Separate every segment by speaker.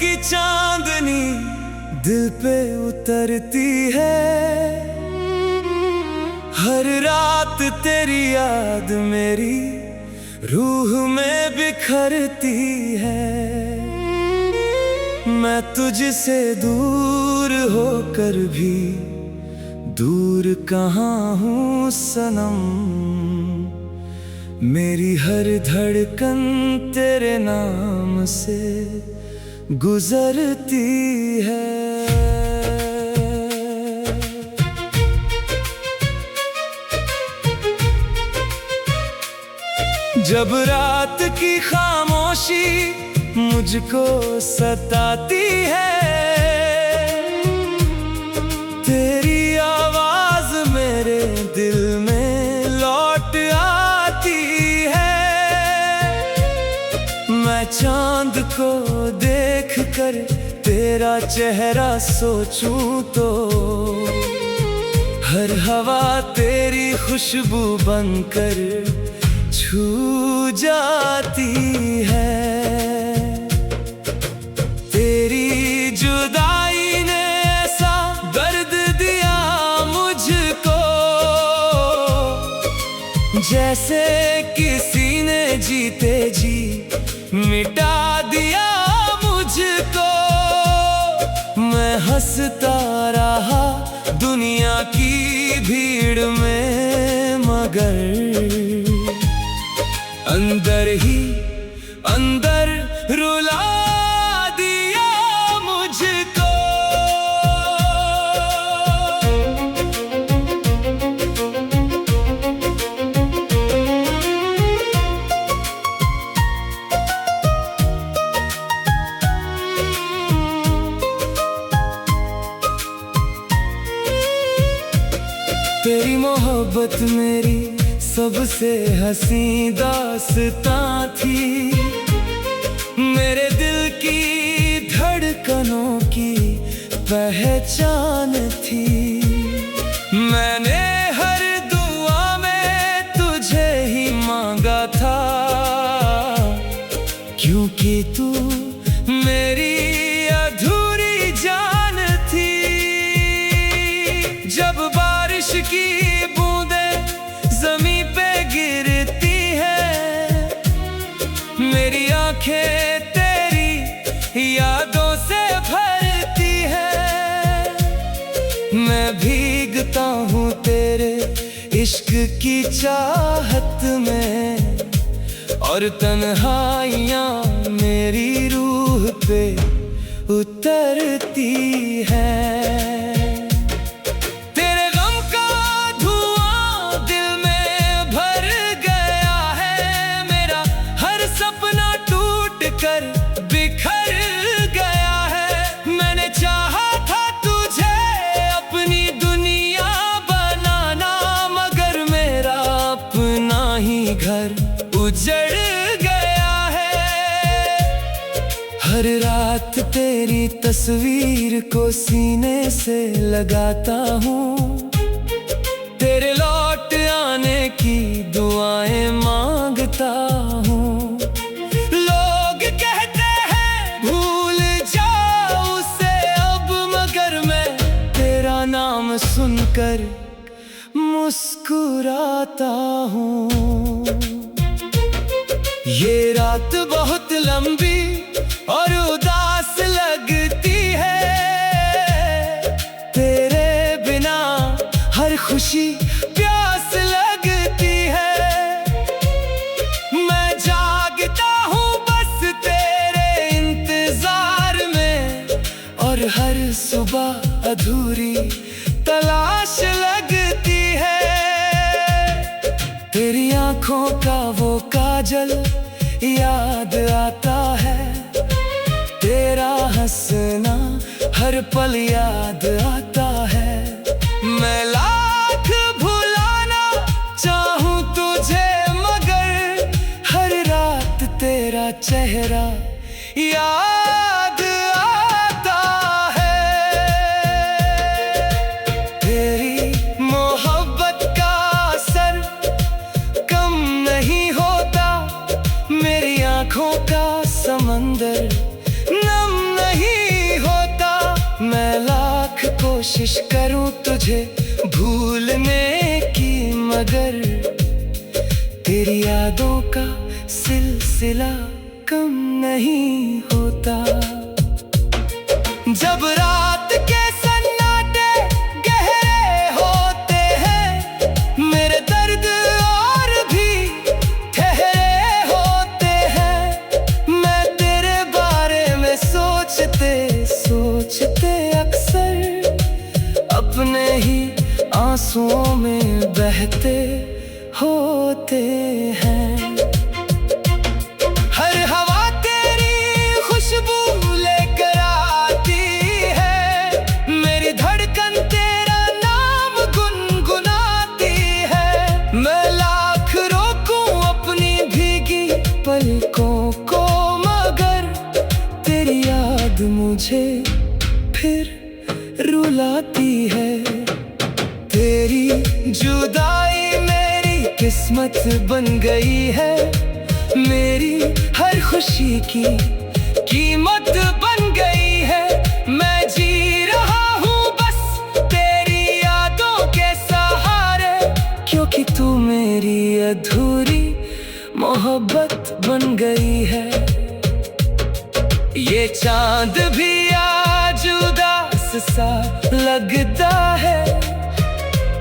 Speaker 1: की चांदनी दिल पे उतरती है। हर रात तेरी याद मेरी रूह में बिखरती है। मैं तुझसे दूर होकर भी दूर कहाँ हूँ सनम। मेरी हर धड़कन तेरे नाम से गुजरती है। जब रात की खामोशी मुझको सताती है, तेरी आवाज मेरे दिल में लौट आती है। मैं चांद को देखकर तेरा चेहरा सोचूं तो हर हवा तेरी खुशबू बनकर छू जाती है। तेरी जुदाई ने ऐसा दर्द दिया मुझको, जैसे किसी ने जीते जी मिटा दिया मुझको। मैं हंसता रहा दुनिया की भीड़ में, मगर अंदर ही अंदर रुला दिया मुझको। तेरी मोहब्बत मेरी सबसे हंसी दास्तां थी। मेरे दिल की धड़कनों की पहचान थी। मैंने हर दुआ में तुझे ही मांगा था, क्योंकि तू मेरी अधूरी जान थी। जब बारिश की बूंदें ज़मीं पे गिरती है, मेरी आंखें तेरी यादों से भरती है। मैं भीगता हूँ तेरे इश्क की चाहत में, और तन्हाइयाँ मेरी रूह पे उतरती है। कर बिखर गया है। मैंने चाहा था तुझे अपनी दुनिया बनाना, मगर मेरा अपना ही घर उजड़ गया है। हर रात तेरी तस्वीर को सीने से लगाता हूँ, तेरे लौट आने की दुआएं मांगता हूँ। नाम सुनकर मुस्कुराता हूँ। ये रात बहुत लंबी और उदास लगती है। तेरे बिना हर खुशी प्यास लगती है। मैं जागता हूँ बस तेरे इंतजार में, और हर सुबह अधूरी तलाश लगती है। तेरी आंखों का वो काजल याद आता है, तेरा हंसना हर पल याद आता है। मैं लाख भुलाना चाहूँ तुझे, मगर हर रात तेरा चेहरा याद आता है। तेरी मोहब्बत का असर कम नहीं होता, मेरी आंखों का समंदर नम नहीं कोशिश करूं तुझे भूलने की, मगर तेरी यादों का सिलसिला कम नहीं होता। जब रात के सन्नाटे गहरे होते हैं, मेरे दर्द और भी ठहरे होते हैं। मैं तेरे बारे में सोचते सोचते अक्सर अपने ही आंसुओं में बहते होते हैं। हर हवा तेरी खुशबू लेकर आती है, मेरी धड़कन तेरा नाम गुनगुनाती है। मैं लाख रोकूं अपनी भीगी पलकों को, मगर तेरी याद मुझे फिर रुलाती है। तेरी जुदाई मेरी किस्मत बन गई है, मेरी हर खुशी की कीमत बन गई है। मैं जी रहा हूँ बस तेरी यादों के सहारे, क्योंकि तू मेरी अधूरी मोहब्बत बन गई है। ये चांद भी आज उदास सा लगता है,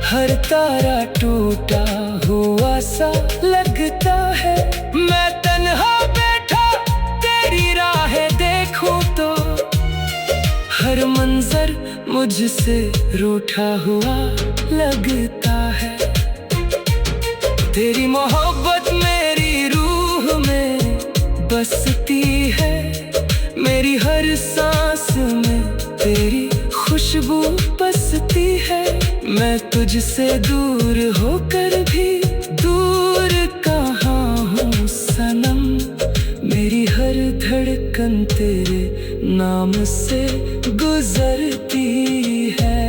Speaker 1: हर तारा टूटा हुआ सा लगता है। मैं तन्हा बैठा तेरी राहें देखूं तो हर मंजर मुझसे रूठा हुआ लगता है। तेरी मोहब्बत मेरी रूह में बसती है, मेरी हर सांस में तेरी खुशबू बसती है। मैं तुझसे दूर होकर भी दूर कहाँ हूँ सनम, मेरी हर धड़कन तेरे नाम से गुजरती है।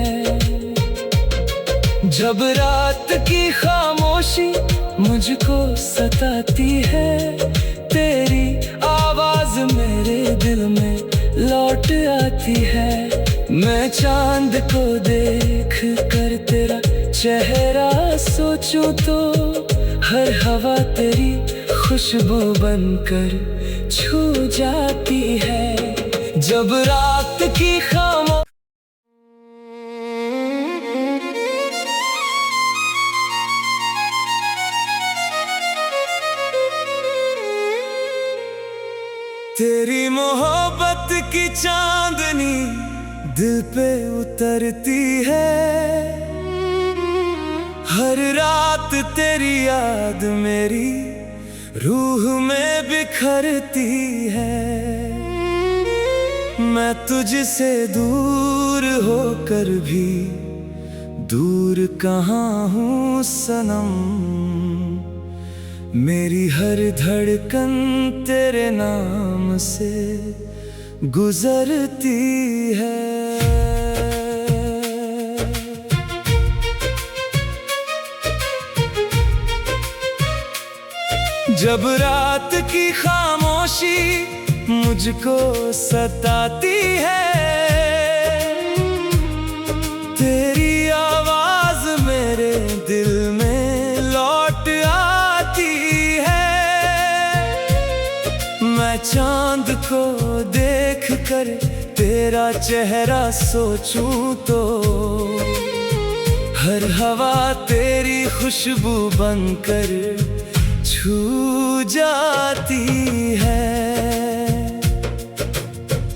Speaker 1: जब रात की खामोशी मुझको सताती है, तेरी आवाज मेरे दिल में लौट आती है। मैं चांद को देख कर तेरा चेहरा सोचूं तो हर हवा तेरी खुशबू बनकर छू जाती है। जब रात की खामोशी तेरी मोहब्बत की चांदनी दिल पे उतरती है, हर रात तेरी याद मेरी रूह में बिखरती है। मैं तुझसे दूर होकर भी दूर कहाँ हूँ सनम, मेरी हर धड़कन तेरे नाम से गुजरती है। जब रात की खामोशी मुझको सताती है, तेरी आवाज मेरे दिल में लौट आती है। मैं चांद को देख कर तेरा चेहरा सोचूं तो हर हवा तेरी खुशबू बनकर छू जाती है।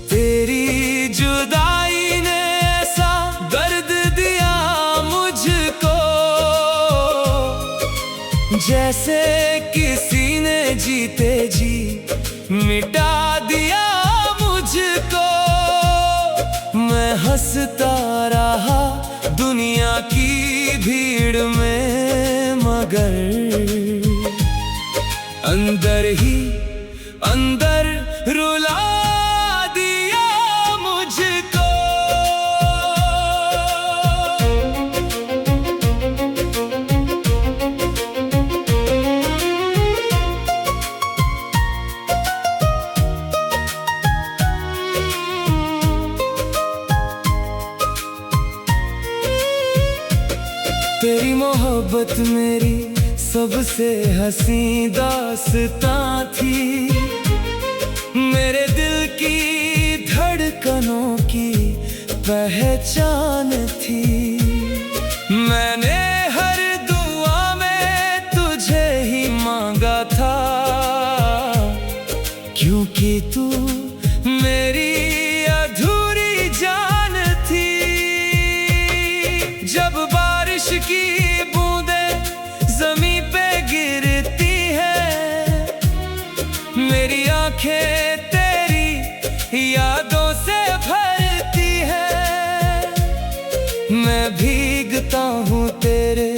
Speaker 1: तेरी जुदाई ने ऐसा दर्द दिया मुझको, जैसे किसी ने जीते जी मिटा दिया मुझको। मैं हंसता रहा दुनिया की भीड़ में, मगर अंदर ही अंदर रुला दिया मुझको। तेरी मोहब्बत मेरी सबसे हसी दास्तां थी, मेरे दिल की धड़कनों की पहचान थी। मैंने हर दुआ में तुझे ही मांगा था, क्योंकि तू मेरी अधूरी जान थी। जब बारिश की बूंदें ज़मीं पे गिरती हैं, मेरी आंखें तेरी यादों से भरती हैं। मैं भीगता हूँ तेरे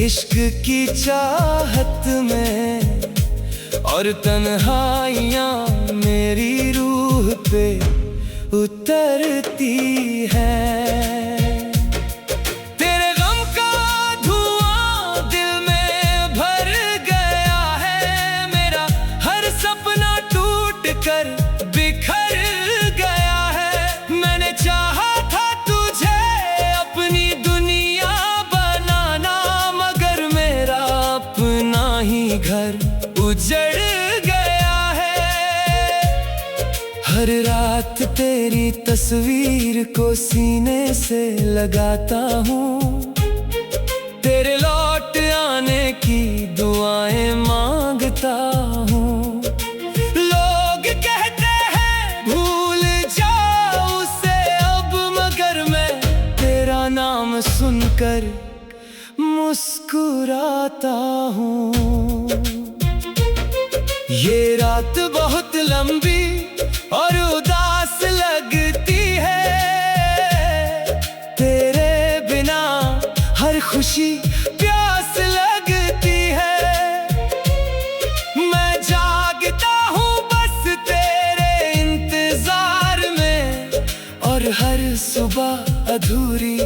Speaker 1: इश्क की चाहत में, और तन्हाइयाँ मेरी रूह पे उतरती हैं। तेरे गम का धुआं दिल में भर गया है, मेरा हर सपना टूट कर बिखर गया है। मैंने चाहा था तुझे अपनी दुनिया बनाना, मगर मेरा अपना ही घर उजड़ गया है। हर रात तेरी तस्वीर को सीने से लगाता हूँ, तेरे लौट आने की दुआएं मांगता हूँ। लोग कहते हैं भूल जाओ उसे अब, मगर मैं तेरा नाम सुनकर मुस्कुराता हूँ। ये रात बहुत लंबी और उदास लगती है, तेरे बिना हर खुशी प्यास लगती है। मैं जागता हूँ बस तेरे इंतजार में, और हर सुबह अधूरी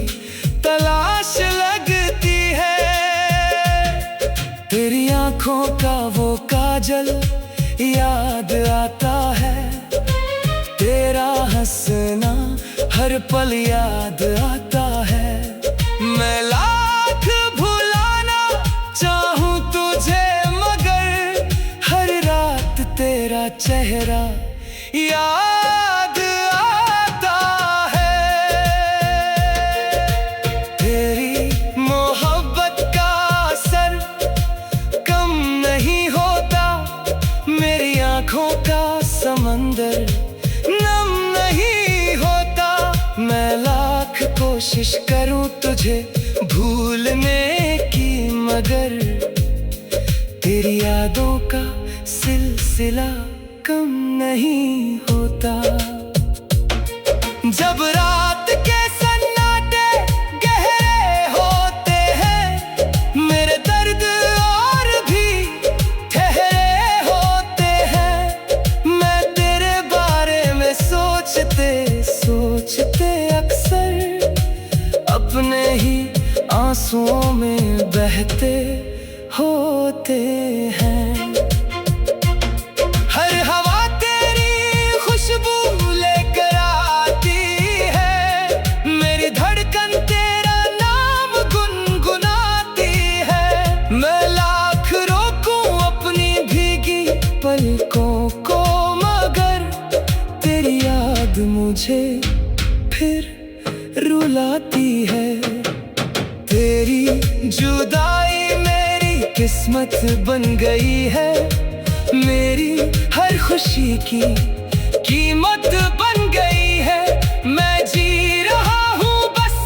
Speaker 1: तलाश लगती है। तेरी आंखों का वो काजल याद आता है, तेरा हंसना हर पल याद आता है। मैं लाख भुलाना चाहूँ तुझे, मगर हर रात तेरा चेहरा याद आता है। तेरी मोहब्बत का असर कम नहीं होता, मेरी आंखों का समंदर नम नहीं होता। मैं लाख कोशिश करूं तुझे भूलने की, मगर तेरी यादों का सिलसिला कम नहीं होता। जब रात के सन्नाटे गहरे होते हैं, मेरे दर्द और भी ठहरे होते हैं। मैं तेरे बारे में सोचते सोचते अक्सर अपने ही आंसुओं में बहते होते हैं। हर हवा तेरी खुशबू लेकर आती है, मेरी धड़कन तेरा नाम गुनगुनाती है। मैं लाख रोकूं अपनी भीगी पलकों को, मगर तेरी याद मुझे फिर रुलाती है। तेरी जुदाई मेरी किस्मत बन गई है, मेरी हर खुशी की कीमत बन गई है। मैं जी रहा हूँ बस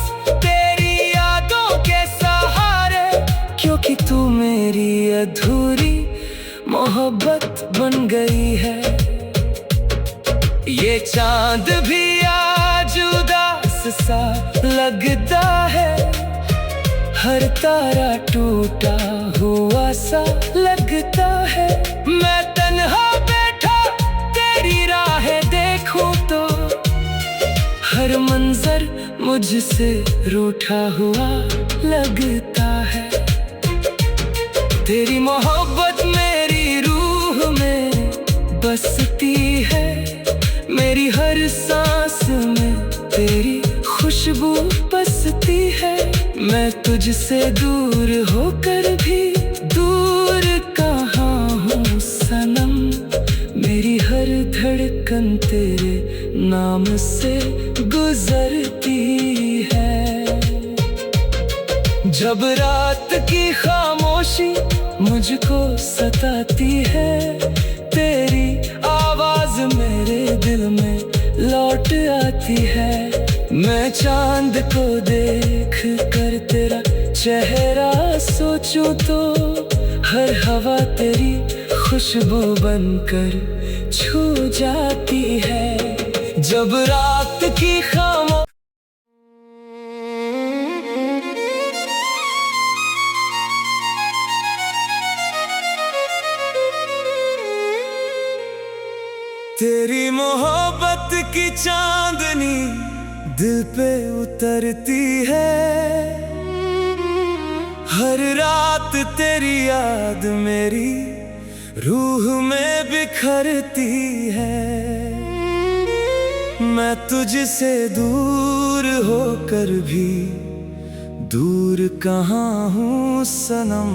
Speaker 1: तेरी यादों के सहारे, क्योंकि तू मेरी अधूरी मोहब्बत बन गई है। ये चांद भी आज उदास सा लगता है, हर तारा टूटा हुआ सा लगता है। मैं तन्हा बैठा तेरी राहें देखूं तो, हर मंजर मुझसे रूठा हुआ लगता है। तेरी मोहब्बत मेरी रूह में बसती है, मेरी हर सांस में तेरी खुशबू बसती है। मैं तुझसे दूर होकर भी दूर कहाँ हूँ सनम। मेरी हर धड़कन तेरे नाम से गुजरती है। जब रात की खामोशी मुझको सताती है, तेरी आवाज मेरे दिल में लौट आती है। मैं चांद को देख कर तेरा चेहरा सोचूं तो हर हवा तेरी खुशबू बनकर छू जाती है। जब रात की खामोशी तेरी मोहब्बत की चांदनी दिल पे उतरती है। हर रात तेरी याद मेरी रूह में बिखरती है। मैं तुझसे दूर होकर भी दूर कहाँ हूँ सनम।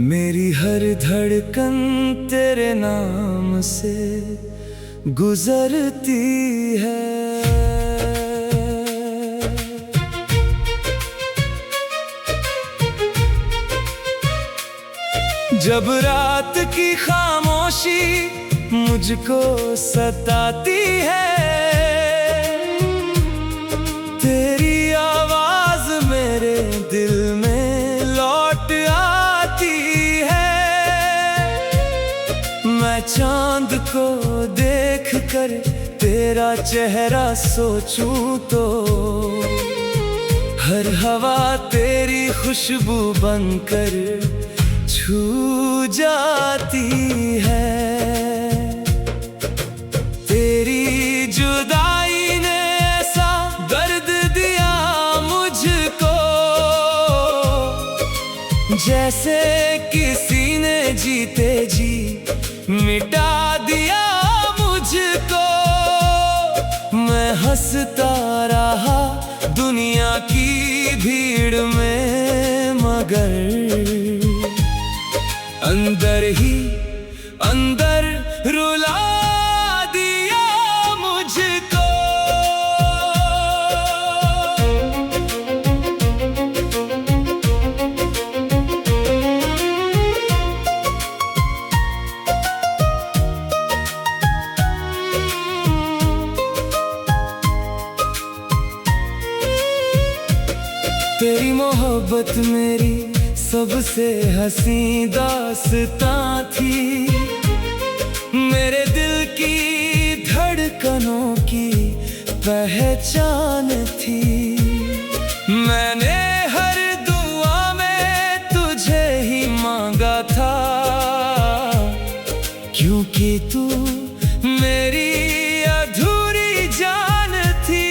Speaker 1: मेरी हर धड़कन तेरे नाम से गुजरती है। जब रात की खामोशी मुझको सताती है, तेरी आवाज मेरे दिल में लौट आती है। मैं चांद को देख कर तेरा चेहरा सोचूं तो हर हवा तेरी खुशबू बनकर छू जाती है। तेरी जुदाई ने ऐसा दर्द दिया मुझको, जैसे किसी ने जीते जी मिटा दिया मुझको। मैं हंसता रहा दुनिया की भीड़ में, मगर अंदर ही अंदर रुला दिया मुझको। तेरी मोहब्बत मेरी सबसे हंसी दास्तां थी। मेरे दिल की धड़कनों की पहचान थी। मैंने हर दुआ में तुझे ही मांगा था, क्योंकि तू मेरी अधूरी जान थी।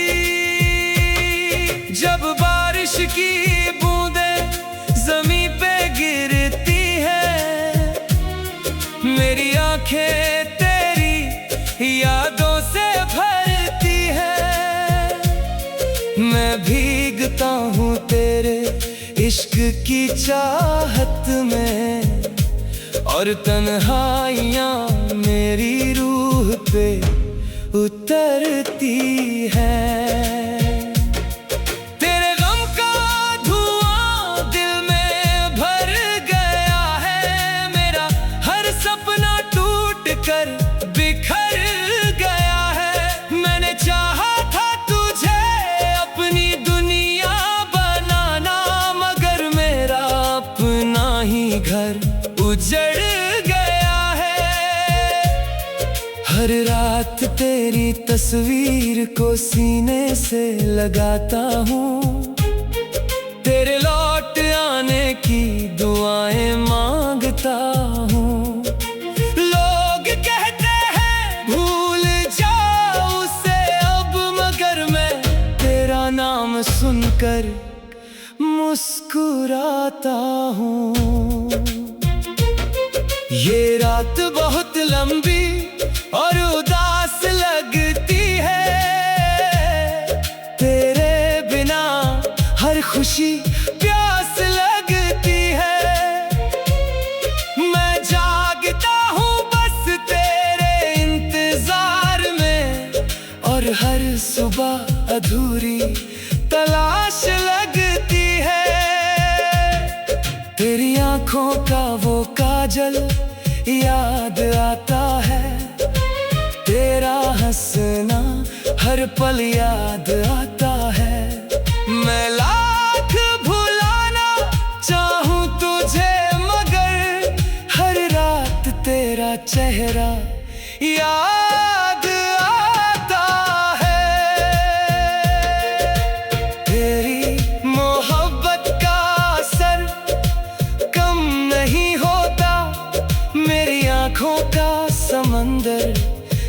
Speaker 1: जब बारिश की ज़मीं पे गिरती है, मेरी आंखें तेरी यादों से भरती है। मैं भीगता हूँ तेरे इश्क की चाहत में, और तन्हाइयाँ मेरी रूह पे उतरती है। कर बिखर गया है। मैंने चाहा था तुझे अपनी दुनिया बनाना, मगर मेरा अपना ही घर उजड़ गया है। हर रात तेरी तस्वीर को सीने से लगाता हूँ, तेरे लौट आने की दुआएं मांगता हूँ। नाम सुनकर मुस्कुराता हूँ। ये रात बहुत लंबी और उदास लगती है, तेरे बिना खुशी प्यास लगती है। मैं जागता हूँ बस तेरे इंतजार में, और हर सुबह अधूरी तलाश लगती है। तेरी आंखों का वो काजल याद आता है, तेरा हंसना हर पल याद आता है। मैं लाख भुलाना चाहूं तुझे, मगर हर रात तेरा चेहरा याद आता है। तेरी मोहब्बत का असर कम नहीं होता, मेरी आंखों का समंदर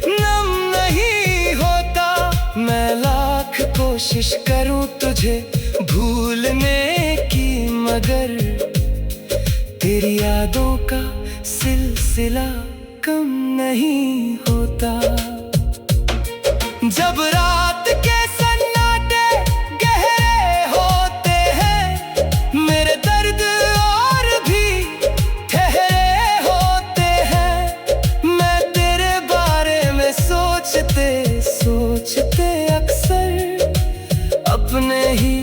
Speaker 1: नम नहीं होता। मैं लाख कोशिश करूं तुझे भूलने की, मगर तेरी यादों का सिलसिला कम नहीं होता। जब रात के सन्नाटे गहरे होते हैं, मेरे दर्द और भी ठहरे होते हैं। मैं तेरे बारे में सोचते सोचते अक्सर अपने ही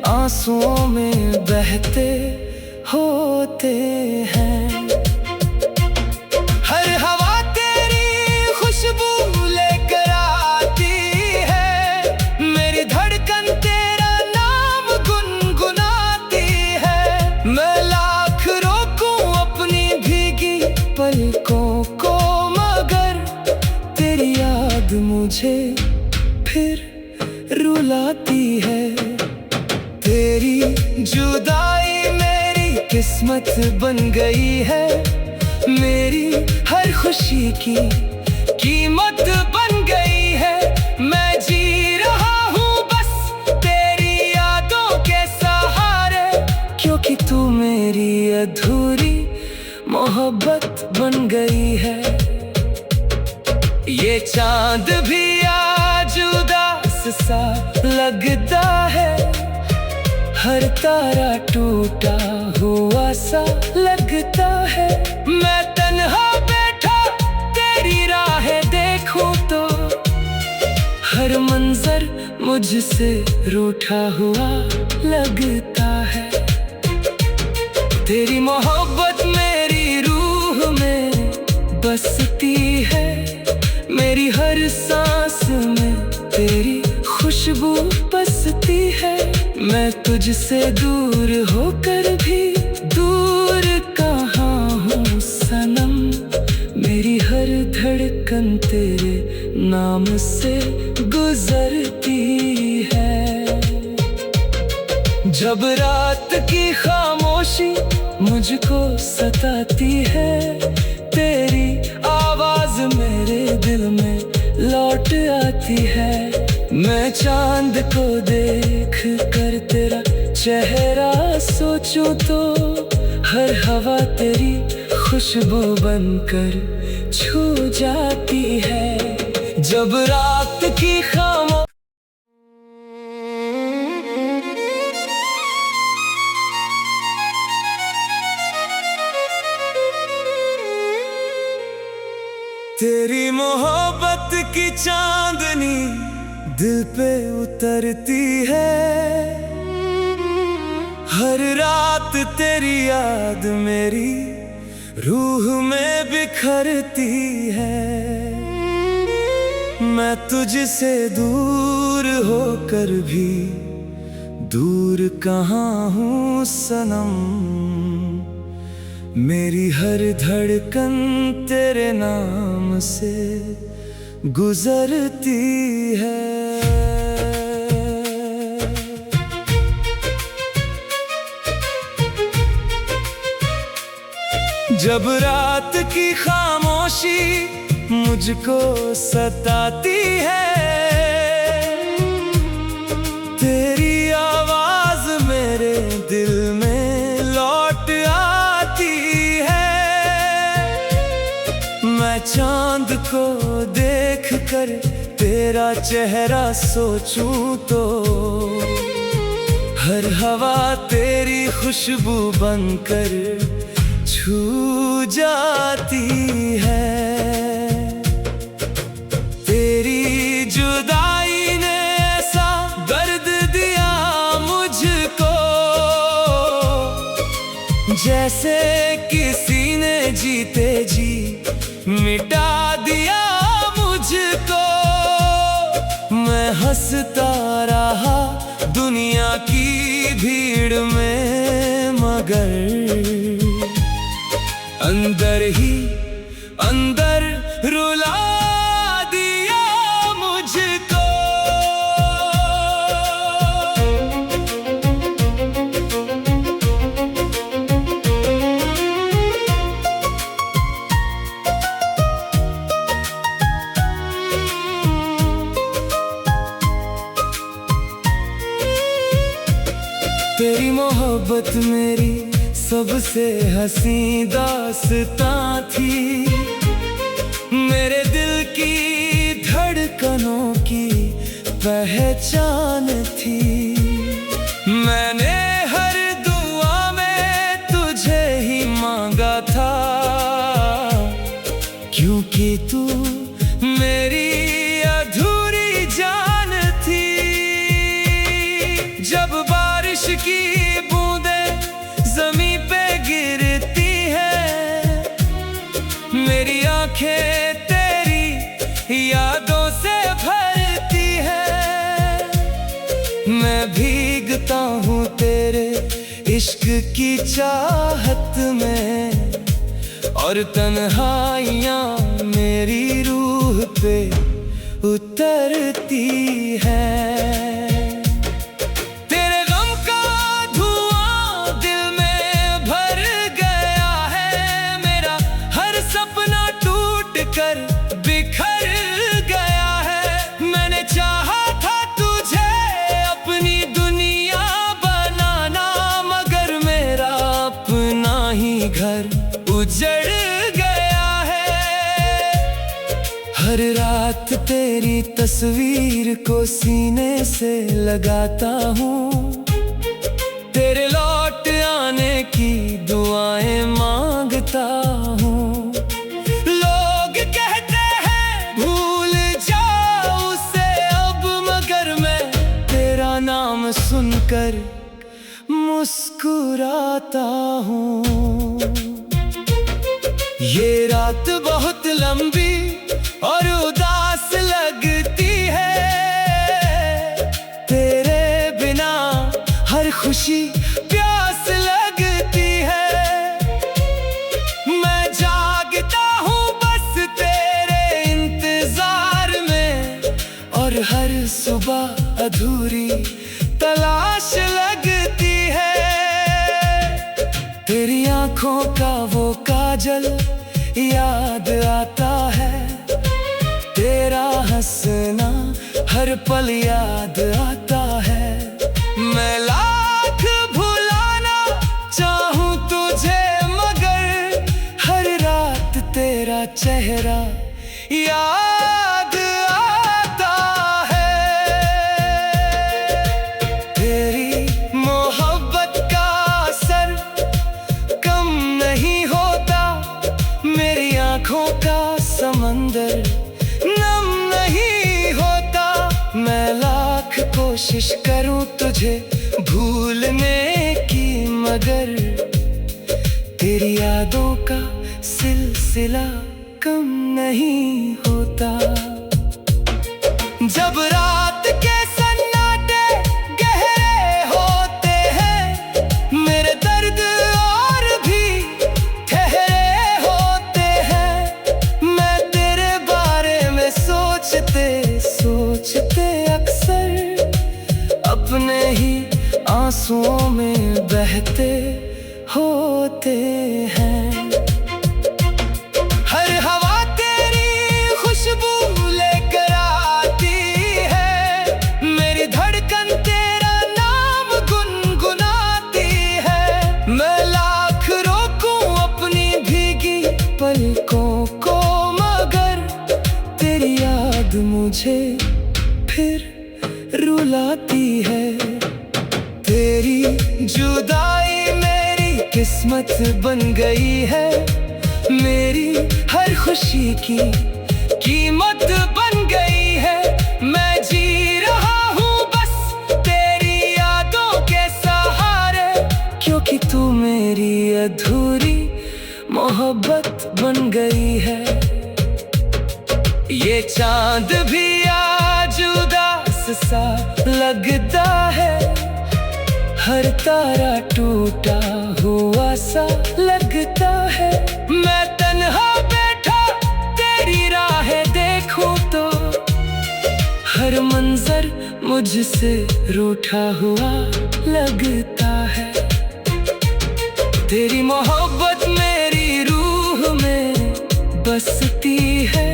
Speaker 1: आंसुओं में बहते होते हैं। हर हवा तेरी खुशबू लेकर आती है, मेरी धड़कन तेरा नाम गुनगुनाती है। मैं लाख रोकूं अपनी भीगी पलकों को, मगर तेरी याद मुझे फिर रुलाती है। तेरी जुदाई मेरी किस्मत बन गई है, मेरी हर खुशी की कीमत बन गई है। मैं जी रहा हूँ बस तेरी यादों के सहारे, क्योंकि तू मेरी अधूरी मोहब्बत बन गई है। ये चांद भी आज उदास सा लगता है, हर तारा टूटा हुआ सा लगता है। मैं तन्हा बैठा तेरी राहें देखूं तो, हर मंजर मुझसे रूठा हुआ लगता है। तेरी मोहब्बत मेरी रूह में बसती है, मेरी हर सांस में तेरी खुशबू बसती है। मैं तुझसे दूर होकर भी दूर कहाँ हूँ सनम, मेरी हर धड़कन तेरे नाम से गुजरती है। जब रात की खामोशी मुझको सताती है, तेरी आवाज मेरे दिल में लौट आती है। मैं चांद को देख कर तेरा चेहरा सोचूं तो, हर हवा तेरी खुशबू बनकर छू जाती है। जब रात की खामोशी तेरी मोहब्बत की चांदनी दिल पे उतरती है, हर रात तेरी याद मेरी रूह में बिखरती है। मैं तुझसे दूर होकर भी दूर कहाँ हूँ सनम, मेरी हर धड़कन तेरे नाम से गुजरती है। जब रात की खामोशी मुझको सताती है, तेरी आवाज मेरे दिल में लौट आती है। मैं चांद को देख कर तेरा चेहरा सोचूं तो, हर हवा तेरी खुशबू बनकर छू जाती है। तेरी जुदाई ने ऐसा दर्द दिया मुझको, जैसे किसी ने जीते जी मिटा दिया मुझको। मैं हंसता रहा दुनिया की भीड़ में, मगर अंदर ही अंदर रुला दिया मुझको। तेरी मोहब्बत मेरी सबसे हंसी दास्तां थी, मेरे दिल की धड़कनों की पहचान थी। मैंने हर दुआ में तुझे ही मांगा था, क्योंकि तू मेरी अधूरी जान थी। जब बारिश की बूंदें ज़मीं पे गिरती है, मेरी आंखें तेरी यादों से भरती है। मैं भीगता हूँ तेरे इश्क की चाहत में, और तन्हाइयाँ मेरी रूह पे उतरती है। बिखर गया है, मैंने चाहा था तुझे अपनी दुनिया बनाना, मगर मेरा अपना ही घर उजड़ गया है। हर रात तेरी तस्वीर को सीने से लगाता हूँ, तेरे लौट आने की दुआएं मांगता हूँ। नाम सुनकर मुस्कुराता हूँ। ये रात बहुत लंबी और उदास लगती है, तेरे बिना हर खुशी प्यास लगती है। मैं जागता हूँ बस तेरे इंतजार में, और हर सुबह अधूरी तलाश लगती है। तेरी आंखों का वो काजल याद आता है, तेरा हंसना हर पल याद आता है। मैं लाख भुलाना चाहूं तुझे, मगर हर रात तेरा चेहरा याद आता है। तेरी मोहब्बत का असर कम नहीं होता, मेरी आंखों का समंदर नम नहीं होता। मैं लाख कोशिश करूं तुझे भूलने की, मगर तेरी यादों का सिलसिला कम नहीं होता। जब रात के सन्नाटे गहरे होते हैं, मेरे दर्द और भी ठहरे होते हैं। मैं तेरे बारे में सोचते सोचते अक्सर अपने ही आंसुओं में बहते होते हैं। हर हवा तेरी खुशबू लेकर आती है, मेरी धड़कन तेरा नाम गुनगुनाती है। मैं लाख रोकूं अपनी भीगी पलकों को, मगर तेरी याद मुझे फिर रुलाती है। तेरी जुदाई मेरी किस्मत बन गई है, मेरी हर खुशी की कीमत बन गई है। मैं जी रहा हूँ बस तेरी यादों के सहारे, क्योंकि तू मेरी अधूरी मोहब्बत बन गई है। ये चांद भी आज उदास सा लगता है, हर तारा टूटा हुआ सा लगता है। मैं तन्हा बैठा तेरी राहें देखूं तो हर मंजर मुझसे रूठा हुआ लगता है। तेरी मोहब्बत मेरी रूह में बसती है,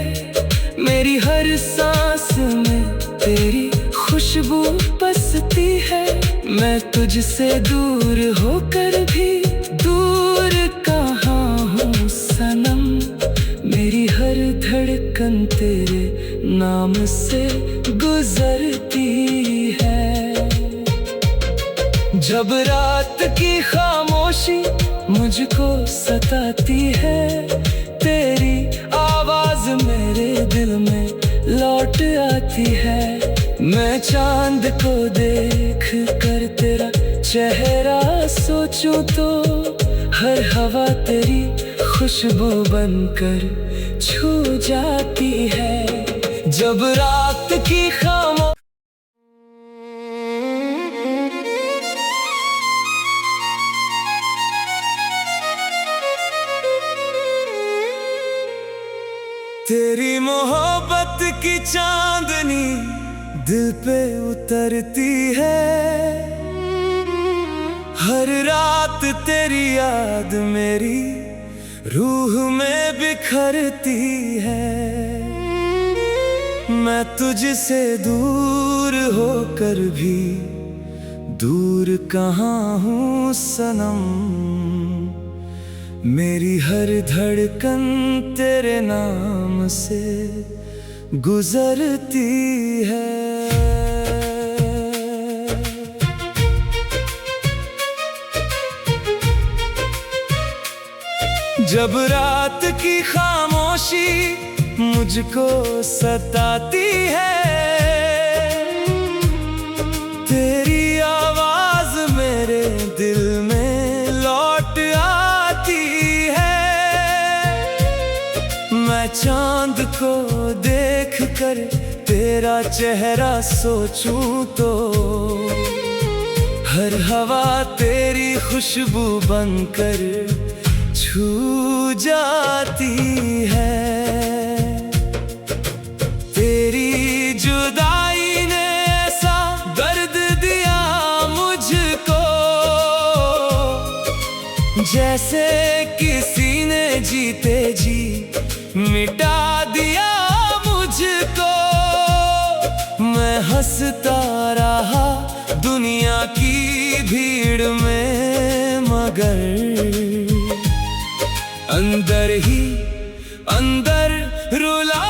Speaker 1: मेरी हर सांस में तेरी खुशबू बसती है। मैं तुझसे दूर होकर भी दूर कहाँ हूँ सनम, मेरी हर धड़कन तेरे नाम से गुजरती है। जब रात की खामोशी मुझको सताती है, तेरी आवाज मेरे दिल में लौट आती है। मैं चांद को देख कर तेरा चेहरा सोचूं तो हर हवा तेरी खुशबू बनकर छू जाती है। जब रात की खामोशी तेरी मोहब्बत की चांदनी दिल पे उतरती है, हर रात तेरी याद मेरी रूह में बिखरती है। मैं तुझसे दूर होकर भी दूर कहाँ हूँ सनम, मेरी हर धड़कन तेरे नाम से गुजरती है। जब रात की खामोशी मुझको सताती है, तेरी आवाज मेरे दिल में लौट आती है। मैं चांद को देख कर तेरा चेहरा सोचूं तो हर हवा तेरी खुशबू बनकर छू जाती है। तेरी जुदाई ने ऐसा दर्द दिया मुझको, जैसे किसी ने जीते जी मिटा दिया मुझको। मैं हंसता रहा दुनिया की भीड़ में, मगर अंदर ही अंदर रुला